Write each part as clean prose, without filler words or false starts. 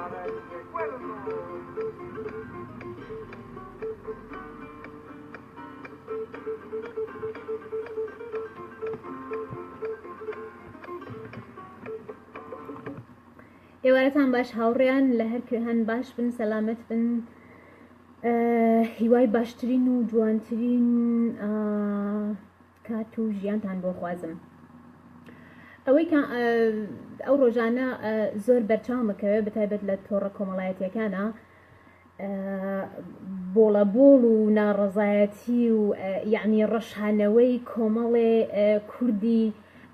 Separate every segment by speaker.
Speaker 1: ئێوارەتان باش هاوڕێیان لە هەر هەن باش بن سەلامەت بن هیوای باشترین و جوانترین کات و ژیانتان بۆ خوازم ئەوەی ئەو ڕۆژانە زۆر بەرچاومەکەوێ بەتایبەت لە تۆڕە کۆمەڵایەتیەکانە بۆڵەبۆڵ و ناڕەزایەتی و یعنی ڕەشانەوەی کۆمەڵێ کوردی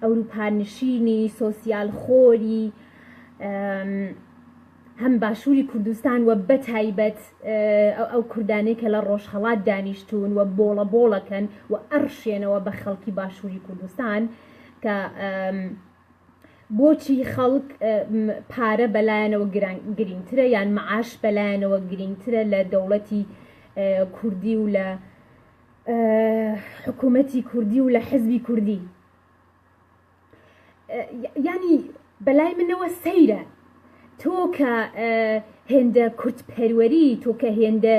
Speaker 1: ئەوروپانشینی سۆسیال خۆری هەم باشووری کوردستان و بەتایبەت ئەو کوردانەی کە لە ڕۆژهەڵات دانیشتون و بۆڵەبۆڵەکەن و ئەڕشێنەوە بە خەڵکی باشووری کوردستان کە بۆچی خەڵک پارە بەلایەنەوە گرنگترە یان معاش بەلایەنەوە گرنگترە لە دەوڵەتی کوردی و لە حکوومەتی کوردی و لە حزبی کوردی ینی بەلای منەوە سەیرە تۆ کە هێندە کورتپەروەری تۆ کە هێندە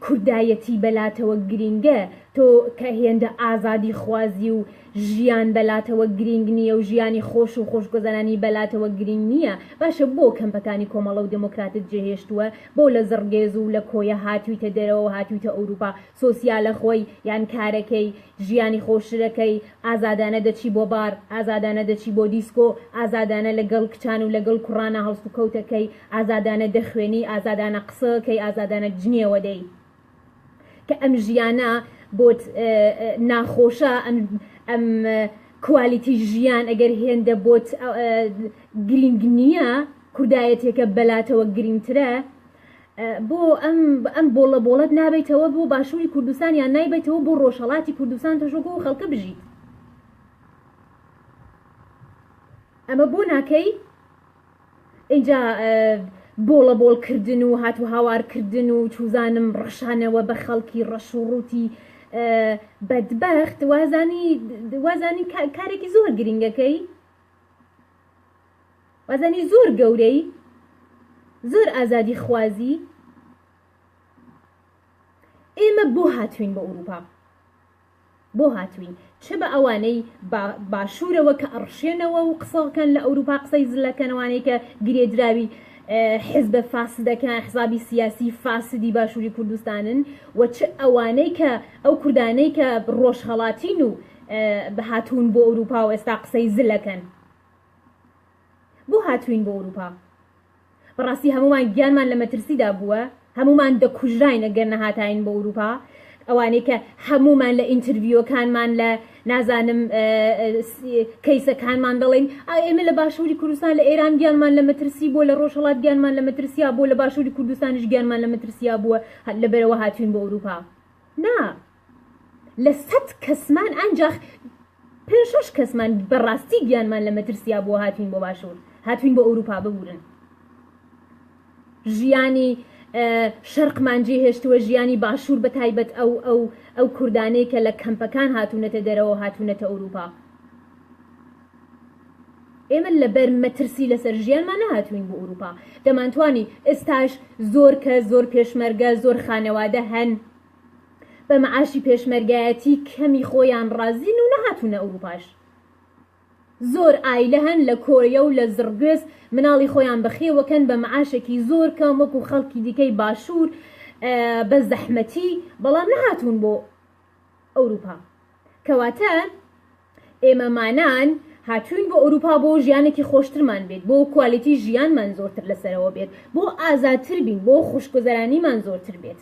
Speaker 1: کوردایەتی بەلاتەوە گرنگە تۆ کە هێندە ئازادی خوازی و ژیان بەلاتەوە گرنگ نییە و ژیانی خۆش و خۆشگۆزەرانی بەلاتەوە گرنگ نییە باشە بۆ کەمپەکانی کۆمەڵە و دموکراتت جێهێشتووە بۆ لە زڕگێز و لە کۆیە هاتوویتە دەرەوە هاتوویتە ئەوروپا سۆسیالە خۆی یان کارەکەی ژیانی خۆشرەکەی ئازادانە دەچی بۆ بار ئازادانە دەچی بۆ دیسکۆ ئازادانە لەگەڵ کچان و لەگەڵ کوڕانە هەڵست و کەوتەکەی ئازادانە دەخوێنی ئازادانە قسەکەی ئازادانە جنێوە دەی کە ئەم ژیانە بۆت ناخۆشە ئەم کوالیتی ژیان ئەگەر هێندە بۆت گرنگ نییە کوردایەتێکە بەلاتەوە گرنگترە بۆ ئەم بۆڵە بۆڵەت نابێتەوە بۆ باشووری کوردستان یان نایبێتەوە بۆ ڕۆژهەڵاتی کوردستان تەژۆکە و خەڵکە بژیت ئەمە بۆ ناکەی اینجا بۆڵەبۆڵکردن و هاتو هاوارکردن و چوزانم ڕەشانەوە بە خەڵکی ڕەش و ڕووتی بەدبەخت وازانی کارێکی زۆر گرنگەکەی وازانی زۆر گەورەی زۆر ئازادی خوازی ئێمە بۆ هاتوین بە ئەوروپا بۆ هاتوین چ بە ئەوانەی باشوورەوە کە ئەڕشێنەوە و قسەکەن لە ئەوروپا قسەی زلەکەنەوانەی کە گرێدراوی حزب فاسدەکان حزابی سیاسی فاسدی باشووری کوردستانن و چ ئەوانەی کە ئەو کوردانەی کە ڕۆژهەڵاتین و هاتوون بۆ ئەوروپا و ئێستا قسەی زلەکەن بۆ هاتوین بۆ ئەوروپا بەڕاستی هەمومان گیانمان لە مەترسیدا بووە هەمومان دەکوژراین ئەگەر نەهاتاین بۆ ئەوروپا ئەوانەی کە هەمومان لە ئینترویۆکانمان لە نازانم کەیسەکانمان دەڵێن ئێمە لە باشووری کوردستان لە ئێران گیانمان لە مەترسی بۆ لە ڕۆژهەڵات گیانمان لە مەترسیا بۆ لە باشووری کوردستانیش گیانمان لە مەترسیا بووە لەبەرەوە هاتوین بۆ ئەوروپا نا لە 100 کەسمان ئەنجاخ 5-6 کەسمان بەڕاستی گیانمان لە مەترسیا بۆ هاتوین بۆ باشوور هاتوین بۆ ئەوروپا ببورن ژیانی شەرقمان جێهێشتووە ژیانی باشوور بە تایبەت ئەو کوردانەی کە لە کەمپەکان هاتوونەتە دەرەوە هاتوونەتە ئەوروپا ئێمە لەبەر مەترسی لەسەر ژیانمان نەهاتوین بۆ ئەوروپا دەمانتوانی ئێستاش زۆر کە زۆر پێشمەرگە زۆر خانەوادە هەن بە مەعاشی پێشمەرگایەتی کەمی خۆیان ڕازین و نەهاتوونە ئەوروپاش زۆر ئایلە هەن لە کۆریا و لە زڕگوێز مناڵی خۆیان بەخێوەکەن بە مەعاشێکی زۆر کەم وەکو خەڵکی دیکەی باشوور بە زەحمەتی بەڵام نەهاتوون بۆ ئەوروپا کەواتە ئێمەمانان هاتوین بۆ ئەوروپا بۆ ژیانێکی خۆشترمان بێت بۆ کوالیتی ژیانمان زۆرتر لەسەرەوە بێت بۆ ئازادتر بین بۆ خوشگوزەرانیمان زۆرتر بێت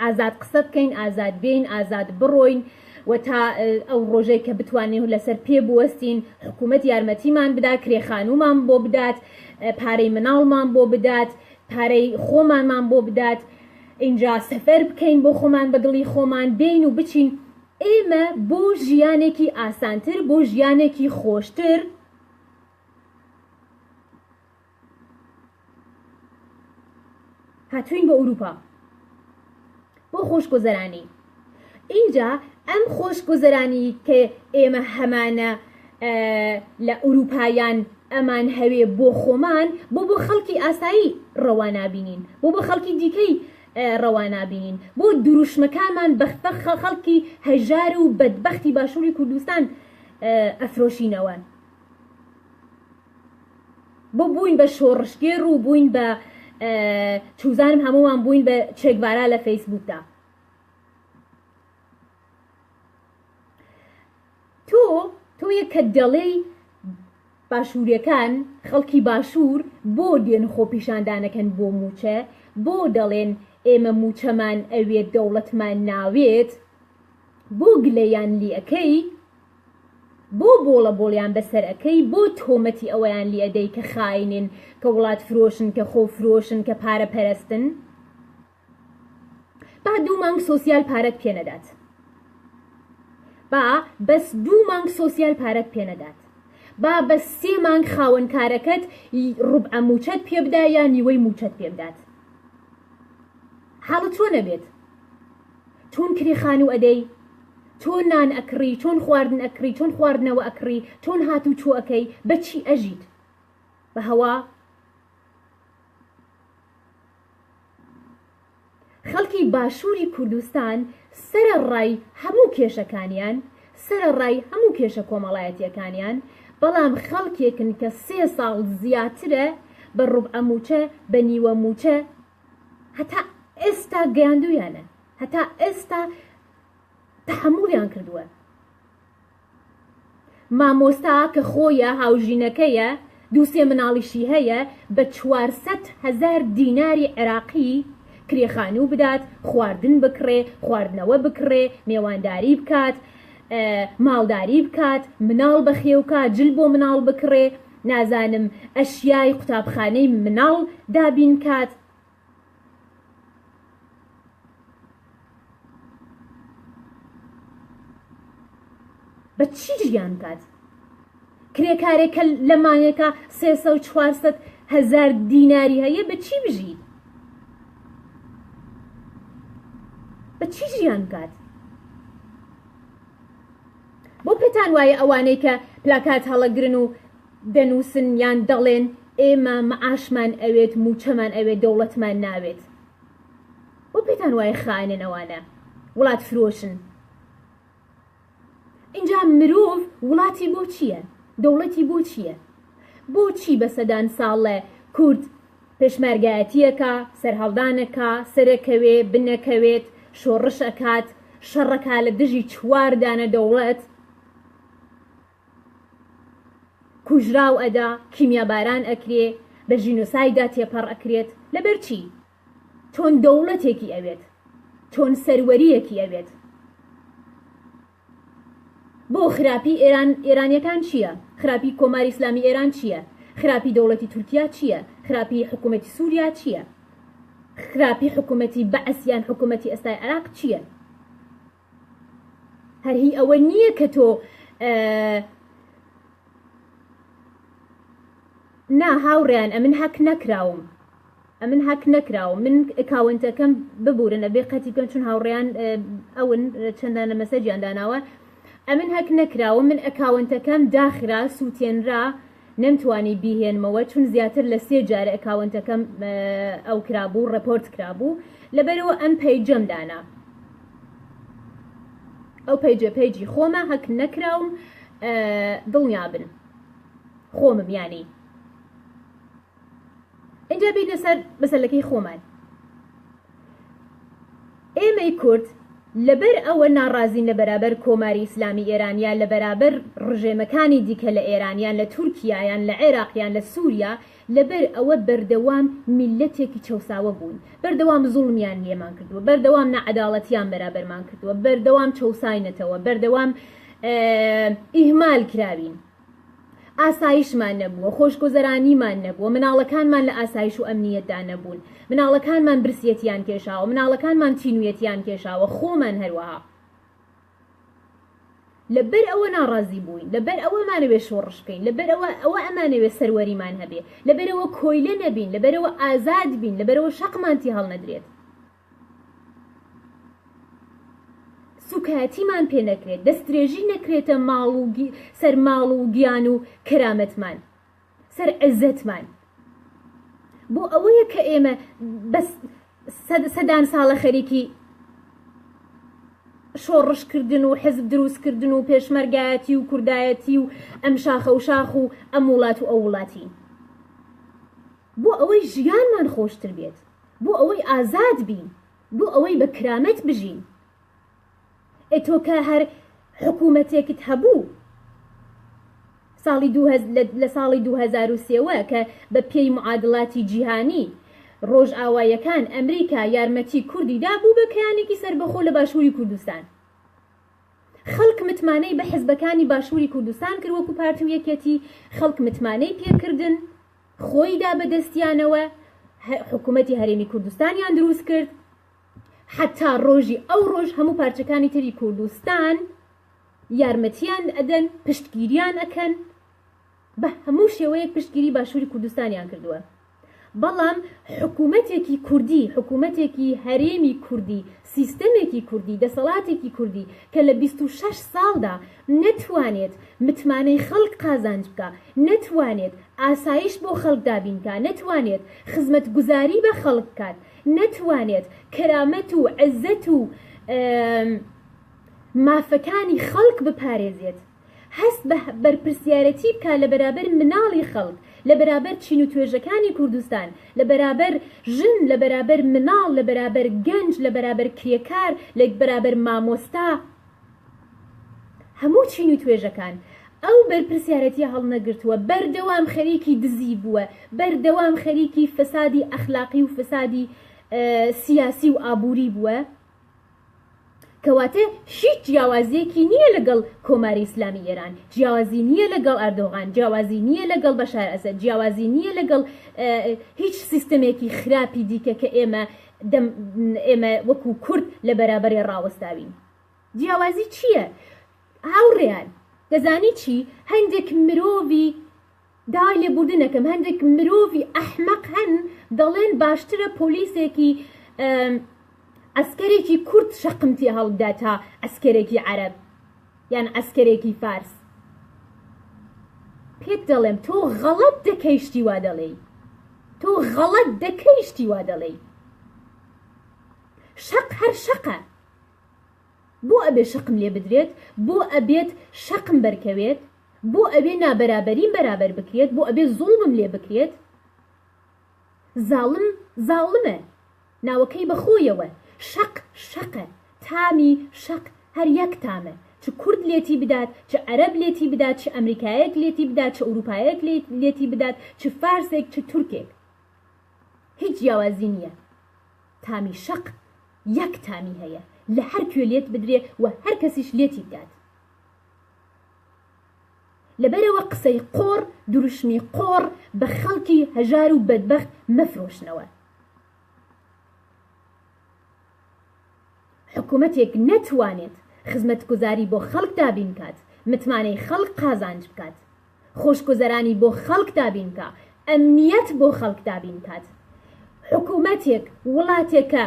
Speaker 1: ئازاد قسە بکەین ئازاد بین ئازاد بڕۆین و تا ئەو ڕۆژەی کە بتوانین لەسەر پێ بوەستین حکوومەت یارمەتیمان بدات کرێخانومان بۆ بدات پارەی مناڵمان بۆ بدات پارەی خۆمانمان بۆ بدات اینجا سەفەر بکەین بۆ خۆمان بە دڵی خۆمان بین و بچین ئێمە بۆ ژیانێکی ئاسانتر بۆ ژیانێکی خۆشتر هاتوین بە ئەوروپا بۆ خۆشگۆزەرانی اینجا ئەم خۆشگۆزەرانی کە ئێمە هەمانە لە ئەوروپایان ئەمان هەوێ بۆ خۆمان بۆ خەڵکی ئاسایی ڕەوانابینین بۆ خەڵکی دیکەی ڕەوانابینین بۆ دروشمەکانمان خەڵکی هەژار و بەدبەختی باشووری کوردستان ئەفرۆشینەوە بۆ بووین بە شۆڕشگێر و بووین بە چوزانم هەمووان بووین بە چێکڤارا لە فەیسبووکدا تۆ یەک کە دەڵێی باشووریەکان خەڵکی باشوور بۆ دێن خۆپیشاندانەکەن بۆ موچە بۆ دەڵێن ئێمە موچەمان ئەوێت دەوڵەتمان ناوێت بۆ گلەیان لیەکەی بۆ بۆڵە بۆڵیان بەسەرەکەی بۆ تۆمەتی ئەوەیان لیەدەی کە خاینن کە وڵات فرۆشن کە خۆ فرۆشن کە پارە پەرستن با 2 مانگ سۆسیال پارەت پێنەدات با بەس 2 مانگ سۆسیال پارەت پێنەدات با بە 3 مانگ خاوەنکارەکەت ڕوبعە موچەت پێبدا یان نیوەی موچەت پێبدات حاڵت چۆنە بێت چۆن کرێخان و ئەدەی چۆن نان ئەکڕی چۆن خواردن ئەکڕی چۆن خواردنەوە ئەکڕی چۆن هاتوو چۆ ئەەکەی بەچی ئەژیت بە هەوا خەڵکی باشووری کوردستان سەرەڕای هەموو کێشەکانیان سەرەڕای هەموو کێشە کۆمەڵایەتیەکانیان بەڵام خەڵکێکن کە 3 ساڵ زیاترە بە ڕوبعە موچە بە نیوە موچە هەتا ئێستا گەیاندویانە هەتا ئێستا تەحمولیان کردووە مامۆستا کە خۆیە هاوژینەکەیە 2-3 مناڵیشی هەیە بە 400,000 دیناری عێراقی کرێخانوو بدات خواردن بکڕێ خواردنەوە بکڕێ میێوانداری بکات ماڵداری بکات مناڵ بەخێوکە جل بۆ مناڵ بکڕێ نازانم ئەشیای قوتابخانەی مناڵ دابین کات بە چی ژیان کات کرێکارێکە لە مانگێکە 300-400,000 دیناری هەیە بە چی بژیت بە چی ژیان کات بۆ پێتان وایە ئەوانەی کە پلاکات هەڵەگرن و دەنووسن یان دەڵێن ئێمە مەعاشمان ئەوێت موچەمان ئەوێت دەوڵەتمان ناوێت بۆ پێتان وایە خائینن ئەوانە وڵات فرۆشن اینجا مرۆڤ وڵاتی بۆ چییە دەوڵەتی بۆ چییە بۆچی بە سەدان ساڵە کورد پێشمەرگایەتیەکە سەرهەڵدانەکە سەرەکەوێ بنەکەوێت شۆڕش ئەکات شەڕەکە لە دژی 4 دانە دەوڵەت کوژراو ئەدا کیمیاباران ئەکرێ بە ژینۆسایدا تێپەڕ ئەکرێت لەبەر چی چۆن دەوڵەتێکی ئەوێت چۆن سەروەریەکی ئەوێت بۆ خراپی ئێرانیەکان چییە خراپی کۆماری ئیسلامی ئێران چییە خراپی دەوڵەتی تورکیا چییە خراپی حکوومەتی سووریا چییە خراپی حکوومەتی بەعسیان حکوومەتی ئێستای عێراق چییە هەرهی ئەوە نییە کە تۆ نا هاوڕێیان ئەمن هەک نەکراوم من ئەکاونتەکەم ببورن ئەبێ قەتی بکەن چون هاوڕێیان ئەون چەندانە مەسەجیان داناوە ئەمن هەک نەکراوە من ئەکاونتەکەم داخرا سووتێنرا نەمتوانی بیهێنمەوە چون زیاتر لە 3 جارە ئەکاونتەکەم ئەو کرابوو ڕپۆرت کرابوو لەبەرەوە ئەم پەیجەم دانا ئەو پەیجی خۆمە هەک نەکراوم دڵنیا بن خۆمم یانی اینجا بین لەسەر بەسەرلەکەی خۆمان ئێمەی کورد لەبەر ئەوە ناڕازین لە بەرابەر کۆماری ئیسلامی ئێرانیان لە بەرابەر ڕژێمەکانی دیکە لە ئێرانیان لە تورکیایان لە عێراقیان لە سووریا لەبەر ئەوە بەردەوام میلەتێکی چەساوە بوون بەردەوام زوڵمیان لێمان کردووە بەردەوام نەعەداڵەتیان بەرابەرمان کردووە بەردەوام چەساینەتەوە بەردەوام ئیهمال کراوین ئاسایشمان نەبووە خۆشگۆزەرانیمان نەبووە مناڵەکانمان لە ئاسایش و ئەمنیەتدا نەبوون مناڵەکانمان برسیەتیان کێشاوە مناڵەکانمان تینویەتیان کێشاوە خۆمان هەروەها لەبەر ئەوە ناڕازی بووین لەبەر ئەوەمانەوێ شۆڕشکەین لەبەر ئەوە ئەمانەوێ سەروەریمان هەبێ لەبەرەوە کۆیلە نەبین لەبەرەوە ئازاد بین لەبەرەوە شەقمانتی هەڵ نەدرێت سوکایەتیمان پێ نەکرێت دەستدرێژی نەکرێتە سەر ماڵ و گیان و کەرامەتمان سەر عزتمان بۆ ئەوەیە کە ئێمە بەس سەدان ساڵە خەریکی شۆڕشکردن و حزب دروستکردن و پێشمەرگایەتی و کوردایەتی و ئەم شاخە و شاخ و ئەم وڵات و ئەو وڵاتی بۆ ئەوەی ژیانمان خۆشتر بێت بۆ ئەوەی ئازاد بین بۆ ئەوەی بە کرامەت بژین ئێتۆ کە هەر حکوومەتێکت هەبوو لە ساڵی 2003 کە بە پێی معادڵاتی جیهانی ڕۆژ ئاوایەکان ئەمریکا یارمەتی کوردی دابوو بە کەیانێکی سەربەخۆ لە باشووری کوردستان خەڵک متمانەی بە حیزبەکانی باشووری کوردستان کرد وەکو پارتی و یەکێتی خەڵک متمانەی پێکردن خۆیدا بەدەستیانەوە حکوومەتی هەرێمی کوردستانیان دروست کرد حتا ڕۆژی ئەو ڕۆژ هەموو پارچەکانی تری کوردستان یارمەتیان ئەدەن پشتگیریان ئەکەن بە هەموو شێوەیەک پشتگیری باشووری کوردستانیان کردووە بەڵام حکوومەتێکی کوردی حکوومەتێکی هەرێمی کوردی سیستەمێکی کوردی دەسەڵاتێکی کوردی کە لە 26 ساڵدا نەتوانێت متمانەی خەڵک قازانج بکە نەتوانێت ئاسایش بۆ خەڵک دابینکە نەتوانێت خزمەت گوزاری بە خەڵک بکات نەتوانێت کەرامەت و عزت و مافەکانی خەڵک بپارێزێت هەست بە بەرپرسیارەتی بکە لە بەرابەر مناڵی خەڵک لە بەرابەر چین و توێژەکانی کوردستان لە بەرابەر ژن لە بەرابەر مناڵ لە بەرابەر گەنج لە بەرابەر کرێکار لە بەرابەر مامۆستا هەموو چین و توێژەکان ئەو بەرپرسیارەتی هەڵنەگرتووە بەردەوام خەریکی دزی بووە بەردەوام خەریکی فەسادی ئەخلاقی و فەسادی سیاسی و ئابووری بووە کەواتە هیچ جیاوازیەکی نییە لەگەڵ کۆماری ئیسلامی ئێران جیاوازی نییە لەگەڵ ئەردۆغان جیاوازی نییە لەگەڵ بەشار ئەسەد جیاوازی نییە لەگەڵ هیچ سیستەمێکی خراپی دیکە کە ئێمە وەکو کورد لە بەرابەری ڕاوەستاوین جیاوازی چییە؟ هاوڕێیان دەزانی چی؟ هەندێک مرۆڤی دای لێبوردنەکەم هەندێک مرۆڤی ئەحمەق هەن دەڵێن باشترە پۆلیسێکی ئەسکەرێکی کورد شەقمتی هەڵبدا تا ئەسکەرێکی عەرەب یان ئەسکەرێکی فارس پێت دەڵێم تۆ غەڵەت دەکەی شتی وا دەڵێی تۆ غەڵەت دەکەی شتی وا دەڵێی شەق هەر شەقە بۆ ئەبێ شەقم لێ بدرێت بۆ ئەبێت شەقم بەرکەوێت بۆ ئەبێ نابەرابەریم بەرابەر بکرێت بۆ ئەبێ زوڵمم لێ بکرێت زاڵم زاڵمە ناوەکەی بەخۆیەوە شەق شەقە تامی شەق هەر یەک تامە چ کورد لێتی بدات چ عەرەب لێتی بدات چ ئەمریکایەک لێتی بدات چ ئەوروپایەک لێتی بدات چ فارسێک چ تورکێک هیچ جیاوازی نییە تامی شەق یەک تامی هەیە لە هەر کوێ لێت بدرێ و هەر کەسیش لێتی بدات لەبەرەوە قسەی قۆڕ دروشمی قۆڕ بە خەڵکی هەژار و بەدبەخت مەفرۆشنەوە حکوومەتێک نەتوانێت خزمەتگوزاری بۆ خەڵک دابین کات متمانەی خەڵک قازانج بکات خۆشگوزەرانی بۆ خەڵک دابین کات ئەمنیەت بۆ خەڵک دابین کات حکوومەتێک وڵاتێکە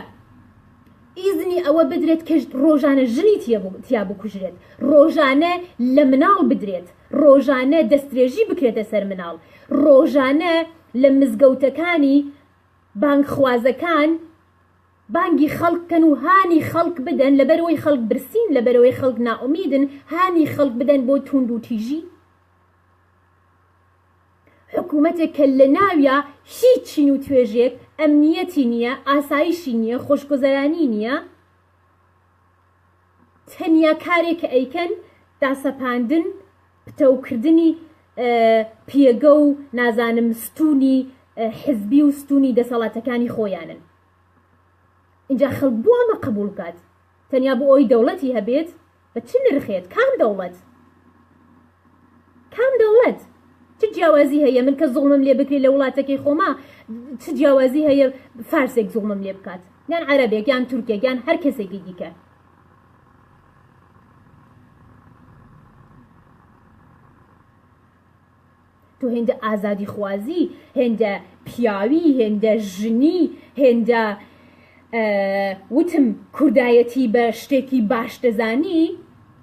Speaker 1: ئیزنی ئەوە بدرێت کە ڕۆژانە ژنی تیا بکوژرێت ڕۆژانە لە مناڵ بدرێت ڕۆژانە دەستێژی بکرێتە سەر مناڵ ڕۆژانە لە مزگەوتەکانی بانگخوازەکان بانگی خەڵککەن و هانی خەڵک بدەن لەبەرەوەی خەڵک برسین لەبەرەوەی خەڵک نائومیدن هانی خەڵک بدەن بۆ توند و تیژی حکوومەتێک کە لە ناویە هیچ چین و توێژێک ئەمنیەتی نییە ئاسایشی نییە خۆشگوزەرانی نییە تەنیا کارێک کە ئەیکەن داسەپاندن پتەوکردنی پێگە و نازانم ستونی حزبی و ستونی دەسەڵاتەکانی خۆیانن اینجا خەڵک بۆ ئەمە قبول بکات تەنیا بۆ ئەوی دەوڵەتی هەبێت بە چ نرخێت کام دەوڵەت چ جیاوازی هەیە من کە زوڵمم لێ بکرێت لە وڵاتەکەی خۆما چ جیاوازی هەیە فارسێک زوڵمم لێ بکات یان عەرەبێک یان تورکێک یان هەر کەسێکی دیکە تۆ هێندە ئازادی خوازی هێندە پیاوی هێندە ژنی هێندە وتم کوردایەتی بە شتێکی باش دەزانی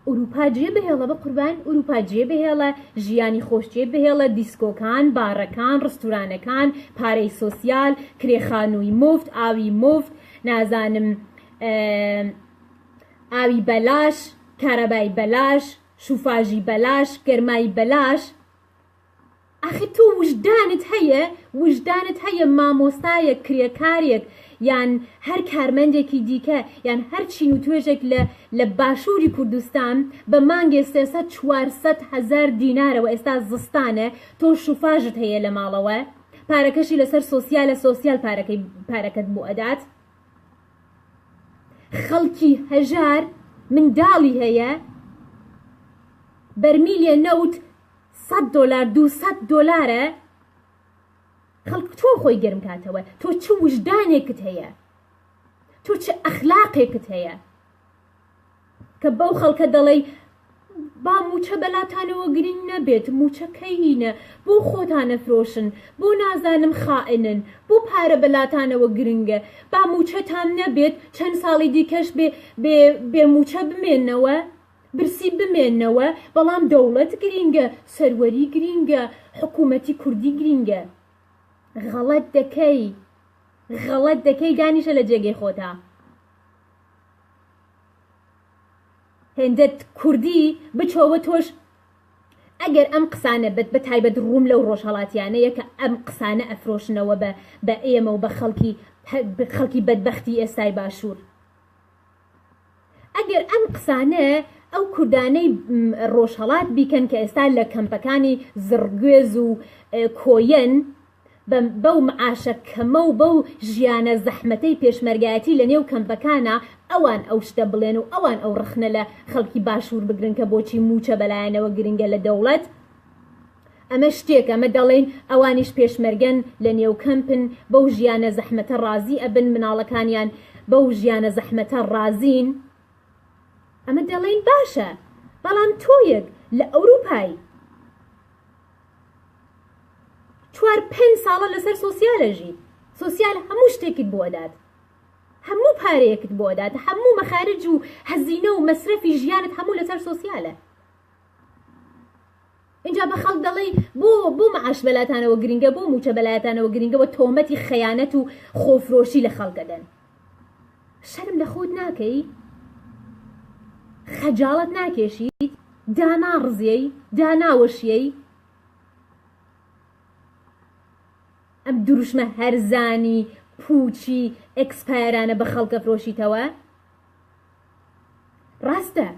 Speaker 1: ئوروپا جێ بهێڵە بە قوربان ئوروپا جێ بهێڵە ژیانی خۆش جێ بهێڵە دیسکۆکان بارەکان ڕستورانەکان پارەی سۆسیال کرێخانووی مفت ئاوی مفت نازانم ئاوی بەلاش کارەبای بەلاش شوفاژی بەلاش گەرمای بەلاش ئاخی تۆ وجدانت هەیە مامۆستایەک کرێکارێک یان هەر کارمەندێکی دیکە یان هەر چین و توێژێک لە باشووری کوردستان بە مانگێ 400,000 دینارەوە ئێستا زستانە تۆ شوفاژت هەیە لە ماڵەوە پارەکەشی لەسەر سۆسیال پارەکەت بۆ ئەدات خەڵکی هەژار منداڵی هەیە بەرمیلێ نەوت $100 $200 خەڵک تۆ خۆی گەرم کاتەوە تۆ چ وجدانێکت هەیە تۆ چ ئەخلاقێکت هەیە کە بەو خەڵکە دەڵێ با موچە بەلاتانەوە گرنگ نەبێت موچەکەی هینە بۆ خۆتانە فرۆشن بۆ نازانم خائنن بۆ پارە بەلاتانەوە گرنگە با موچەتان نەبێت چەند ساڵی دیکەش بێ موچە بمێنەوە برسی بمێنەوە بەڵام دەوڵەت گرینگە سەروەری گرینگە حکوومەتی کوردی گرینگە غەڵەت دەکەی دانیشە لە جێگەی خۆتا هێندت کوردی بچۆوە تۆش ئەگەر ئەم قسانە بە تایبەت ڕووم لەو ڕۆژهەڵاتیانەیە کە ئەم قسانە ئەفرۆشنەوە بە ئێمە و بە خەڵکی بەدبەختی ئێستای باشوور ئەگەر ئەم قسانە ئەو کوردانەی ڕۆژهەڵات بیکەن کە ئێستا لە کەمپەکانی زڕگوێز و کۆیەن بەو معاشە کەمە و بەو ژیانە زەحمەتەی پێشمەرگایەتی لە نێو کەمپەکانە ئەوان ئەو شتە بڵێن و ئەوان ئەو ڕخنە لە خەڵکی باشوور بگرن کە بۆچی موچە بەلایەنەوە گرنگە لە دەوڵەت ئەمە شتێک ئەمە دەڵێن ئەوانیش پێشمەرگەن لە نێو کەمپن بەو ژیانە زەحمەتە ڕازی ئەبن مناڵەکانیان بەو ژیانە زەحمەتە ڕازین ئەمە دەڵێن باشە بەڵام تۆیەک لە ئەوروپای 4-5 ساڵە لەسەر سۆسیالەژی سۆسیال هەموو شتێکت بۆ دات هەموو پارەیەکت بۆ دات هەموو مەخارج و هەزینە و مەسرەفی ژیانت هەموو لەسەر سۆسیالە اینجا بە خەڵک دەڵێ بۆ معاش بەلاتانەوە گرنگە بۆ موچە بەلایەتانەوە گرنگەوە تۆمەتی خەیانەت و خۆفرۆشی لە خەڵکەدەن شەرم لە خۆت ناکەی خەجاڵت ناکێشیت دانا ڕزیەی داناوەشیەی ئەم دروشمە هەرزانی پوچی ئەکسپایرانە بە خەڵکە فرۆشیتەوە ڕاستە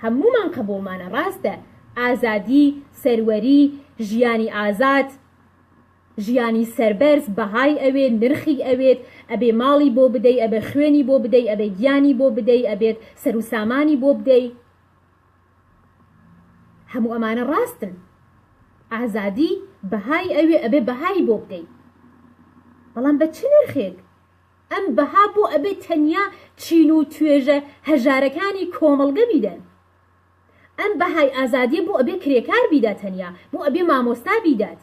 Speaker 1: هەمومان قبوڵمانە ڕاستە ئازادی سەروەری ژیانی ئازاد ژیانی سەربەرز بەهای ئەوێت نرخی ئەوێت ئەبێ ماڵی بۆ بدەی ئەبێ خوێنی بۆ بدەی ئەبێ گیانی بۆ بدەی ئەبێت سەر و سامانی بۆ بدەی هەموو ئەمانە ڕاستن ئازادی بەهای ئەوێ ئەبێ بەهای بۆ بدەی بەڵام بە چ نرخێک ئەم بەها بۆ ئەبێ تەنیا چین و توێژە هەژارەکانی کۆمەڵگە بیدەن ئەم بەهای ئازادی بۆ ئەبێ کرێکار بیدات تەنیا بۆ ئەبێ مامۆستا بیدات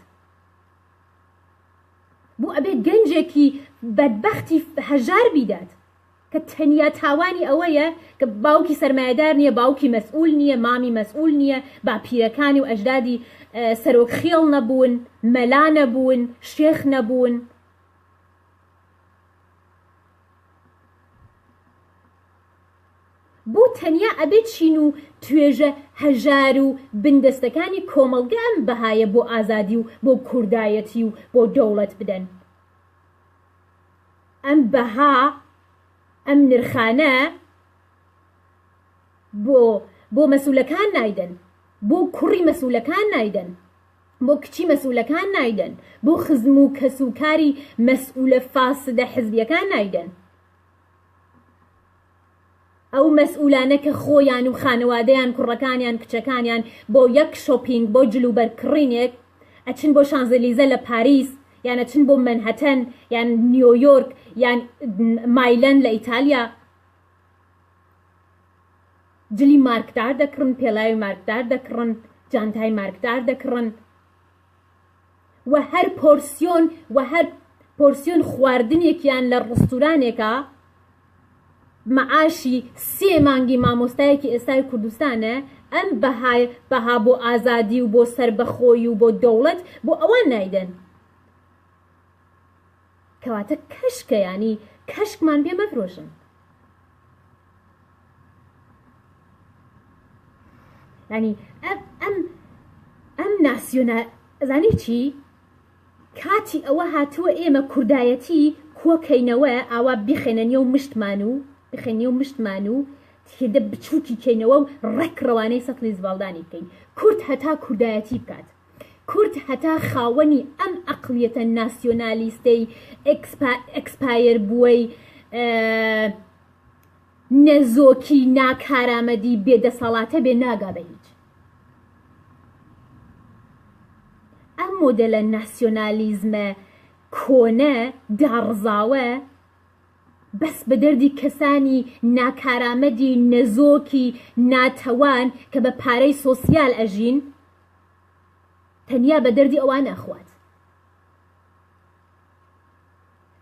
Speaker 1: بۆ ئەبێ گەنجێکی بەدبەختی هەژار بیدات کە تەنیا تاوانی ئەوەیە کە باوکی سەرمایەدار نییە باوکی مەسئول نییە مامی مەسئول نییە باپیرەکانی و ئەجدادی سەرۆک خێڵ نەبوون مەلا نەبوون شێخ نەبوون بۆ تەنیا ئەبێ چین و توێژە هەژار و بندەستەکانی کۆمەڵگە ئەم بەهایە بۆ ئازادی و بۆ کوردایەتی و بۆ دەوڵەت بدەن ئەم بەها ئەم نرخانە بۆ مەسئولەکان نایدەن بۆ کوڕی مەسئولەکان نایدەن بۆ کچی مەسئولەکان نایدەن بۆ خزم و کەسوکاری مەسئولە فاسدە حزبیەکان نایدەن ئەو مەسئولانە کە خۆیان و خانەوادەیان کوڕەکانیان کچەکانیان بۆ یەک شۆپینگ بۆ جلوبەرکڕینێک ئەچن بۆ شانزەلیزە لە پاریس یان ئەچن بۆ منهەتەن یان نیویۆرک یان مایلەن لە ئیتالیا جلی مارکدار دەکڕن پێڵاوی مارکدار دەکڕن جانتای مارکدار دەکڕن و هەر پۆرسیۆن خواردنێکیان لە ڕستورانێکە معاشی 3 مانگی مامۆستایەکی ئێستای کوردستانە ئەم بەها بۆ ئازادی و بۆ سربەخۆیی و بۆ دەوڵەت بۆ ئەوان نایدەن کەواتە کەشکە ینی کەشکمان پێ مەفرۆشن ینی ئەم ناسیۆنال ئەزانی چی کاتی ئەوە هاتووە ئێمە کوردایەتی کۆکەینەوە ئاوا بخێنە نێو مشتمان و تێدە بچووکی کەینەوە و ڕێک ڕەوانەی سەتڵی زباڵدانی بکەین کورد هەتا کوردایەتی بکات کورد هەتا خاوەنی ئەم عەقڵیەتە ناسیۆنالیستەی ئەکسپایر بووەی نەزۆکی ناکارامەدی بێدەسەڵاتە بێ ناگا بە هیچ ئەم مۆدەلە ناسیۆنالیزمە کۆنە داڕزاوە بەس بە دەردی کەسانی ناکارامەدی نەزۆکی ناتەوان کە بە پارەی سۆسیال ئەژین تەنیا بە دەردی ئەوان ئەخوات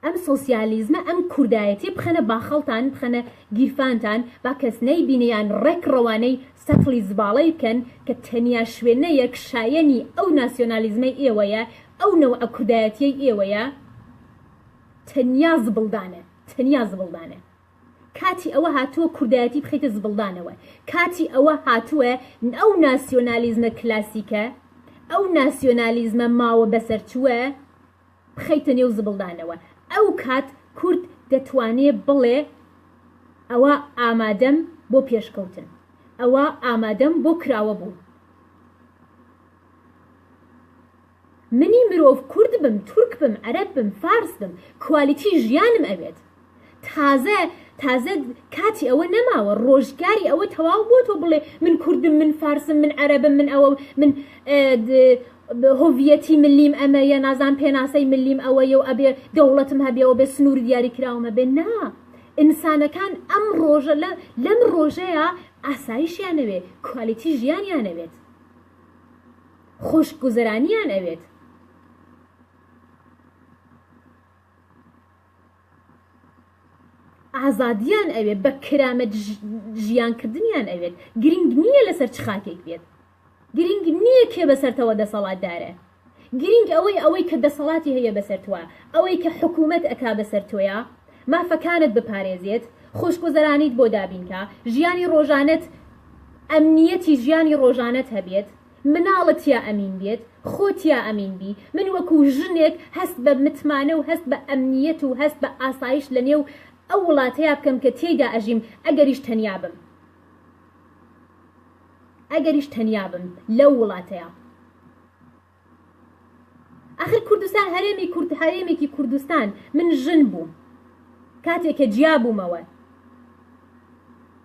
Speaker 1: ئەم سۆسیالیزمە ئەم کوردایەتی بخەنە باخەڵتان بخەنە گیرفانتان با کەس نەیبینیان ڕێک ڕەوانەی سەتڵی زباڵەی بکەن کە تەنیا شوێنەیەک شایەنی ئەو ناسیۆنالیزمەی ئێوەیە ئەو نەوە کوردایەتیەی ئێوەیە تەنیا زبڵدانە کاتی ئەوە هاتووە کوردایەتی بخەیتە زبڵدانەوە کاتی ئەوە هاتووە ئەو ناسیۆنالیزمە کلاسیکە ئەو ناسیۆنالیزمە ماوە بەسەرچووە بخەیتە نێو زبڵدانەوە ئەو کات کورد دەتوانێت بڵێ ئەوە ئامادەم بۆ پێشکەوتن ئەوە ئامادەم بۆ کراوە بوو منی مرۆڤ کورد بم تورک بم عەرەب بم فارس بم کوالیتی ژیانم ئەوێت تازە کاتی ئەوە نەماوە ڕۆژگاری ئەوە تەواو بۆ تۆ بڵێ من کوردم من فارسم من عەرەبم من ئەوە من هۆڤیەتی ملیم ئەمەیە نازان پێناسەی ملیم ئەوەیە و ئەبێ دەوڵەتم هەبێەوە بێ سنووری دیاری کراومە بێ نا ئینسانەکان ئەم ڕۆژە لەم ڕۆژەیە ئاسایشیانەوێت کوالیتی ژیانیانەوێت خۆشگوزەرانیان ئەوێت ئازادیان ئەوێت بە کرامەت ژیانکردنیان ئەوێت گرنگ نییە لەسەر چ خاکێک بێت گرنگ نییە کێ بەسەرتەوە دەسەڵاتدارە گرنگ ئەوەی کە دەسەڵاتی هەیە بەسەر توە ئەوەی کە حکوومەت ئەکا بەسەر تۆیە مافەکانت بپارێزێت خۆشگوزەرانیت بۆ دابینکە ژیانی ڕۆژانەت ئەمنیەتی ژیانی ڕۆژانەت هەبێت مناڵت یا ئەمین بێت خۆت یا ئەمین بی من وەکو ژنێک هەست بە متمانە و هەست بە ئەمنیەت و هەست بە ئاسایش لە نێو ئەو وڵاتەیە بکەم کە تێیدا ئەژیم ئەگەریش تەنیا بم لەو وڵاتەیە ئاخر کوردستان هەرێمێکی کوردستان من ژن بووم کاتێککە جیا بوومەوە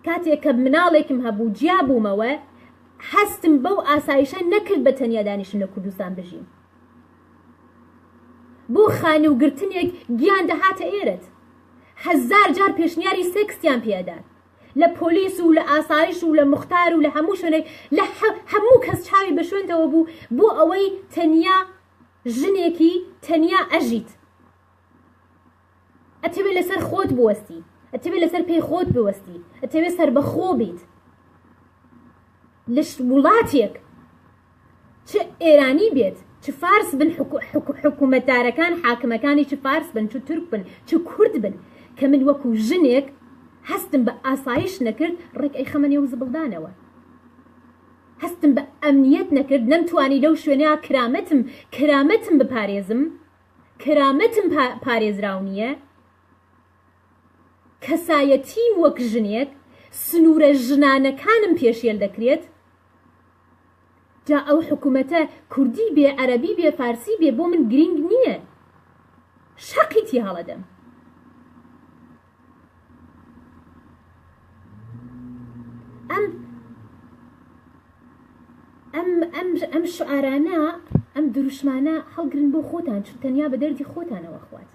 Speaker 1: کاتێک کە مناڵێکم هەبوو جیا بوومەوە هەستم بەو ئاسایشە نەکرد بە تەنیا دانیشتن لە کوردستان بژیم بۆ خانە و گرتنێک گیان دەهاتە ئێرەت 1000 جار پێشنیاری سێکسیان پێدان لە پۆلیس و لە ئاسایش و لە مختار و لە هەموو شوێنێک لە هەموو کەس چاوی بە شوێنتەوە بوو بۆ ئەوەی تەنیا ژنێکی تەنیا ئەژیت ئەتەوێت لەسەر خۆت بوەستی ئەتەوێت لەسەر پێی خۆت بوەستی ئەتەوێت سەربەخۆ بیت لە وڵاتێک چ ئێرانی بێت چ فارس بن حکوومەتدارەکان حاکمەکانی چ فارس بن چ تورک بن چ کورد بن کە من وەکو ژنێک هەستم بە ئاسایش نەکرد ڕێک ئەی خەمە نێو زبڵدانەوە هەستم بە ئەمنیەت نەکرد نەمتوانی لەو شوێنەیە کرامەتم بپارێزم کرامەتم پارێزراو نییە کەسایەتیم وەک ژنێک سنوورە ژنانەکانم پێشێل دەکرێت جا ئەو حکوومەتە کوردی بێ عەرەبی بێ فارسی بێ بۆ من گرنگ نییە شەقیتی هەڵەدەم ئەم شعارانە ئەم دروشمانە هەڵگرن بۆ خۆتان چون تەنیا بە دەردی خۆتانەوە خوات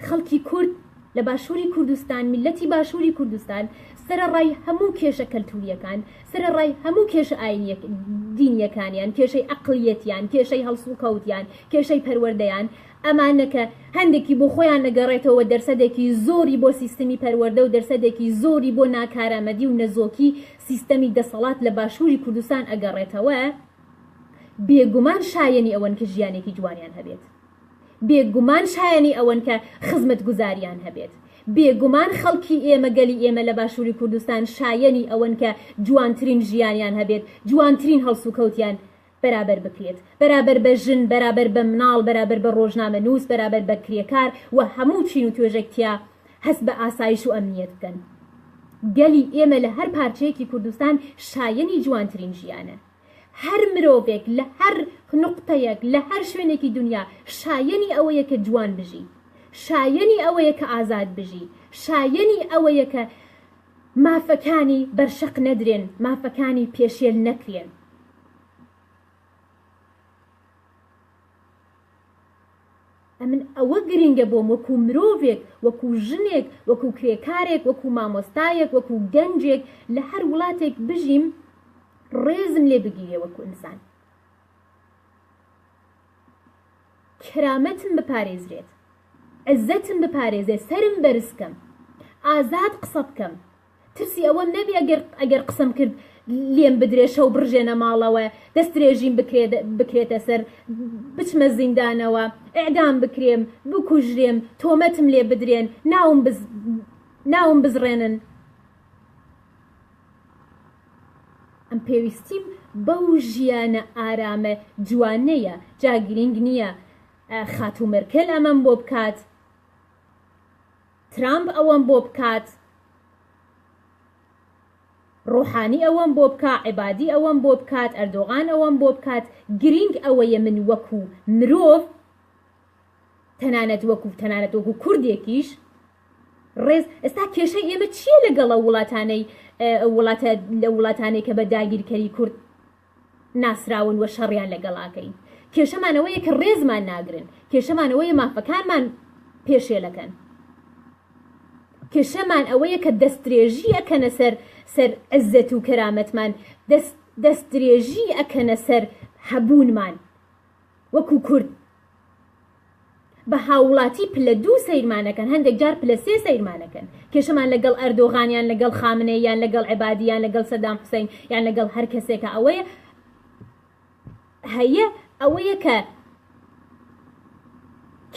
Speaker 1: خەڵکی کورد لە باشووری کوردستان میلەتی باشووری کوردستان سەرەڕای هەموو کێشە کەلتوریەکان سەرەڕای هەموو کێشە ئاینیەک دینیەکانیان کێشەی عەقڵیەتیان کێشەی هەڵسوکەوتیان کێشەی پەروەردەیان ئەمانەکە هەندێکی بۆ خۆیان نەگەڕێتەوە دەرسەدێکی زۆری بۆ سیستەمی پەروەردە و دەرسەدێکی زۆری بۆ ناکارامەدی و نەزۆکی سیستەمی دەسەڵات لە باشووری کوردستان ئەگەڕێتەوە بێگومان شایەنی ئەوەن کە ژیانێکی جوانیان هەبێت بێگومان شایەنی ئەوەن کە خزمەت گوزاریان هەبێت بێگومان خەڵکی ئێمە گەلی ئێمە لە باشووری کوردستان شایەنی ئەوەن کە جوانترین ژیانیان هەبێت جوانترین هەڵسوکەوتیان بەرابەر بکرێت بەرابەر بە ژن بەرابەر بە مناڵ بەرابەر بە ڕۆژنامە نووس بەرابەر بە کرێکار و هەموو چین و توێژێکتیا هەست بە ئاسایش و ئەمنیەت بکەن گەلی ئێمە لە هەر پارچەیەکی کوردستان شایەنی جوانترین ژیانە هەر مرۆڤێک لە هەر نقطەیەک لە هەر شوێنێکی دنیا شایەنی ئەوەیە کە جوان بژی شایەنی ئەوەیە کە ئازاد بژی شایەنی ئەوەیە کە مافەکانی بەرشەق نەدرێن مافەکانی پێشێل نەکرێن ئەمن ئەوە گرنگە بۆم وەکو مرۆڤێک وەکو ژنێک وەکو کرێکارێک وەکو مامۆستایەک وەکو گەنجێک لە هەر وڵاتێک بژیم ڕێزم لێ بگیرێ وەکو ئینسان کرامەتم بپارێزرێت عزەتم بپارێزێ سرم بەرزکەم ئازاد قسە بکەم ترسی ئەوەم نەبێ ئەگەر قسەم کرد لێم بدرێ شەو بڕژێنە ماڵەوە دەستدرێژیم بکرێتە سەر بچمە زیندانەوە ئێعدام بکرێم بکوژرێم تۆمەتم لێ بدرێن ناوم بزڕێنن ئەم پێویستیم بەو ژیانە ئارامە جوانەیە جا گرنگ نییە خاتو مەرکەل ئەمەم بۆ بکات ترامپ ئەوەم بۆ بکات ڕۆحانی ئەوەم بۆ بکات عیبادی ئەوەم بۆ بکات ئەردۆغان ئەوەم بۆ بکات گرنگ ئەوەیە من وەکو مرۆڤ تەنانەت وەکو کوردێکیش ڕێز ئێستا کێشەی ئێمە چییە لەگەڵە وڵاتانەی کە بە داگیرکەری کورد ناسراون وە شەڕیان لەگەڵاکەین کێشەمانەوەیە کە ڕێزمان ناگرن کێشەمانەوەیە مافەکانمان پێشێلەکەن کێشەمان ئەوەیە کە دەستدرێژی ئەکەنە سەر عزەت و کەرامەتمان دەستدرێژی ئەکەنە سەر هەبوونمان وەکو کورد بە هاوڵاتی پلە 2 سەیرمانەکەن هەندێک جار پلە 3 سەیرمانەکەن کێشەمان لەگەڵ ئەردۆغانیان لەگەڵ خامنەی یان لەگەڵ عیبادیان لەگەڵ سەدام حوسەین یان لەگەڵ هەر کەسێکە ئەوەیە هەیە ئەوەیە کە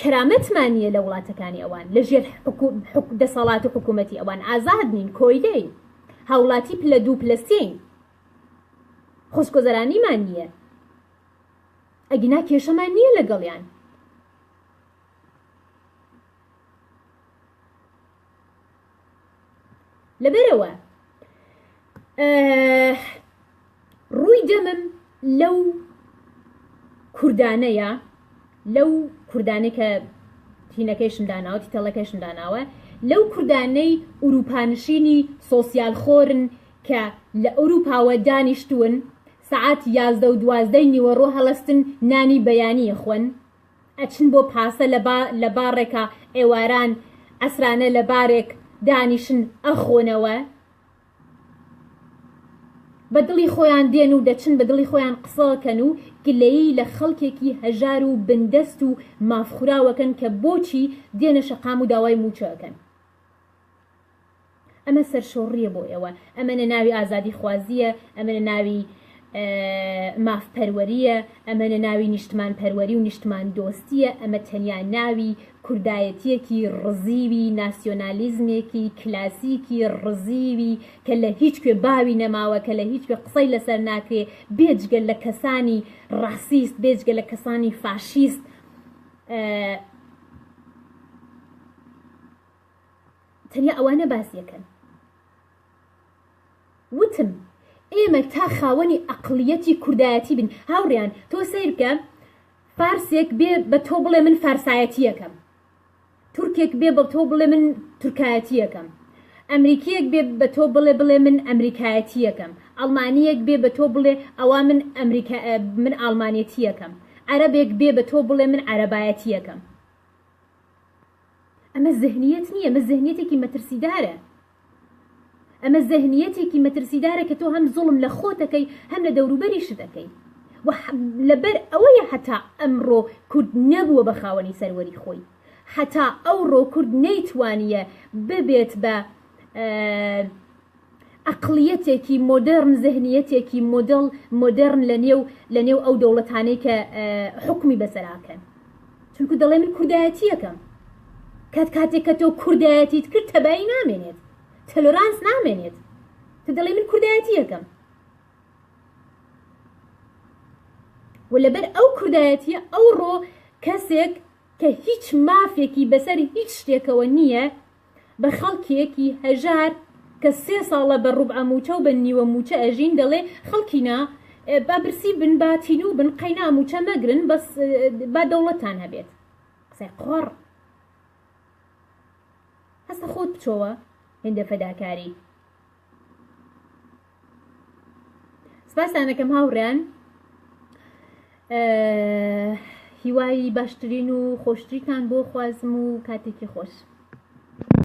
Speaker 1: کەرامەتمان نییە لە وڵاتەکانی ئەوان لەژێر دەسەڵات و حکوومەتی ئەوان ئازاد نین کۆیلەین هاوڵاتی پلە 2 پلە 3 خۆشگۆزەرانیمان نییە ئەگینا کێشەمان نییە لەگەڵیان لەبەرەوە ڕووی دەمم لەو کوردانەیە لەو کوردانەی کە تینەکەیشم داناوە تیتەڵەکەیشم داناوە لەو کوردانەی ئوروپانشینی سۆسیال خۆرن کە لە ئەوروپاوە دانیشتون سعات 11 و 12 نیوەڕۆ هەڵەستن نانی بەیانیە خۆن ئەچن بۆ پاسە لە باڕێکە ئێواران ئەسرانە لە بارێک دانیشن ئەخۆنەوە بە دڵی خۆیان دێن و دەچن بە دڵی خۆیان قسەکەن و گلەیی لە خەڵکێکی هەژار و بندەست و مافخوراوەکەن کە بۆچی دێنە شەقام و داوای موچەکەن ئەمە سەرشۆڕیە بۆ ئێوە ئەمەنە ناوی ئازادی خوازیە ئەمەنە ناوی مافپەروەریە ئەمەنە ناوی نیشتمان پەروەری و نیشتمان دۆستیە ئەمە تەنیا ناوی کوردایەتیەکی ڕزیوی ناسیۆنالیزمێکی کلاسیکی ڕزیوی کە لە هیچ کوێ باوی نەماوە کە لە هیچ کوێ قسەی لەسەر ناکرێ بێجگەل لە کەسانی ڕاسیست بێجگەل لە کەسانی فاشیست تەنیا ئەوانە باسیەکەن وتم ئێمە تا خاوەنی ئەقلیەتی کوردایەتی بن هاوڕیان تۆ سیر بکە فارسێک بێ بە تۆ بڵێ من فارسایەتیەکەم تورکێک بێ بە تۆ بڵێ من تورکایەتیەکەم ئەمریکیەک بێ بە تۆ بڵێ من ئەمریکایەتیەکەم ئەڵمانیەک بێ بە تۆ بڵێ ئەوا من ئەڵمانێتیەکەم عەرەبێک بێ بە تۆ بڵێ من عەرەبایەتیەکەم ئەمە زەهنیەت نییە ئەمە زەهنیەتێکی مەترسیدارە ئەمە زەهنیەتێکی مەترسیدارە کە تۆ هەم زوڵم لە خۆتەکەی هەم لە دەوروبەریشت دەکەی لەبەر ئەوەیە هەتا ئەمڕۆ کورد نەبووە بە خاوەنی سەروەری خۆی هەتا ئەوڕۆ کورد نەیتوانیە ببێت بە عقلیەتێکی مۆدرن زەهنیەتێکی مۆدرن لە نێو ئەو دەوڵەتانەی کە حکمی بەسەراکەن چونکو دەڵێ من کوردایەتی یەکەم کاتێک کە تۆ کوردایەتیت کرد تەبایی نامێنێت تەلۆرانس نامێنێت تە دەڵێ من کوردایەتی یەکەم و لەبەر ئەو کوردایەتیە ئەوڕۆ کەسێک کە هیچ مافێکی بەسەر هیچ شتێکەوە نییە بە خەڵکیەکی هەژار کە 3 ساڵە بە ڕوبعە موچە و بە نیوە موچە ئەژین دەڵێ خەڵکینا با برسی بن با تینو بن قەینا موچە مەگرن بەس با دەوڵەتان هەبێت قسەی قۆڕ هەستە خۆت بچۆوە هێندە فەداکاری سپاسانەکەم هاوڕێیان هیوای باشترین و خۆشتریتان بۆ خوازم و کاتێکی خۆش